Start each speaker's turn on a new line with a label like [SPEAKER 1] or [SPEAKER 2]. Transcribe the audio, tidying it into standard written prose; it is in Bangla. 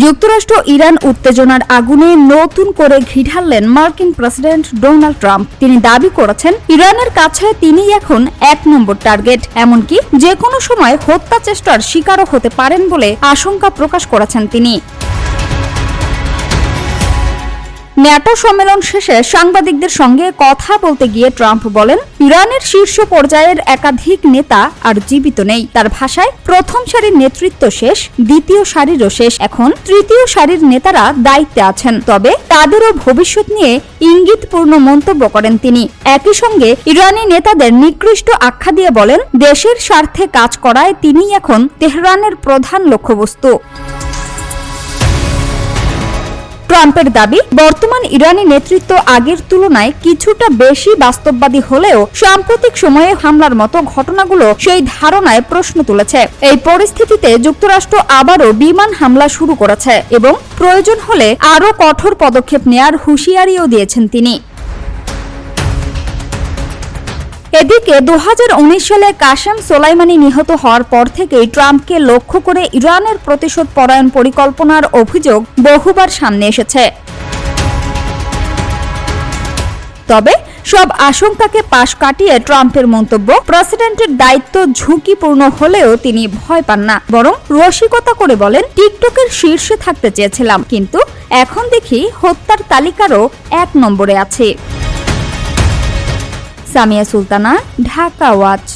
[SPEAKER 1] যুক্তরাষ্ট্র ইরান উত্তেজনার আগুনে নতুন করে ঘি ঢাললেন মার্কিন প্রেসিডেন্ট ডোনাল্ড ট্রাম্প। তিনি দাবি করেছেন ইরানের কাছে তিনিই এখন ১ নম্বর টার্গেট, এমনকি যে কোনো সময় হত্যা চেষ্টার শিকারও হতে পারেন বলে আশঙ্কা প্রকাশ করেছেন তিনি। ন্যাটো সম্মেলন শেষে সাংবাদিকদের সঙ্গে কথা বলতে গিয়ে ট্রাম্প বলেন, ইরানের শীর্ষ পর্যায়ের একাধিক নেতা আর জীবিত নেই। তার ভাষায়, প্রথম সারির নেতৃত্ব শেষ, দ্বিতীয় সারিরও শেষ, এখন তৃতীয় সারির নেতারা দায়িত্বে আছেন। তবে তাদেরও ভবিষ্যৎ নিয়ে ইঙ্গিতপূর্ণ মন্তব্য করেন তিনি। একই সঙ্গে ইরানি নেতাদের নিকৃষ্ট আখ্যা দিয়ে বলেন, দেশের স্বার্থে কাজ করায় তিনিই এখন তেহরানের প্রধান লক্ষ্যবস্তু। ট্রাম্পের দাবি, বর্তমান ইরানি নেতৃত্ব আগের তুলনায় কিছুটা বেশি বাস্তববাদী হলেও সাম্প্রতিক সময়ে হামলার মতো ঘটনাগুলো সেই ধারণায় প্রশ্ন তুলেছে। এই পরিস্থিতিতে যুক্তরাষ্ট্র আবারও বিমান হামলা শুরু করেছে এবং প্রয়োজন হলে আরও কঠোর পদক্ষেপ নেয়ার হুঁশিয়ারিও দিয়েছেন তিনি। এদিকে ২০১৯ সালে কাসেম সোলাইমানি নিহত হওয়ার পর থেকেই ট্রাম্পকে লক্ষ্য করে ইরানের প্রতিশোধ পরায়ণ পরিকল্পনার অভিযোগ বহুবার সামনে এসেছে। তবে সব আশঙ্কাকে পাশ কাটিয়ে ট্রাম্পের মন্তব্য, প্রেসিডেন্টের দায়িত্ব ঝুঁকিপূর্ণ হলেও তিনি ভয় পান না, বরং রসিকতা করে বলেন, টিকটকের শীর্ষে থাকতে চেয়েছিলাম, কিন্তু এখন দেখি হত্যার তালিকারও ১ নম্বরে আছে। সামিয়া সুলতানা, ঢাকা ওয়াচ।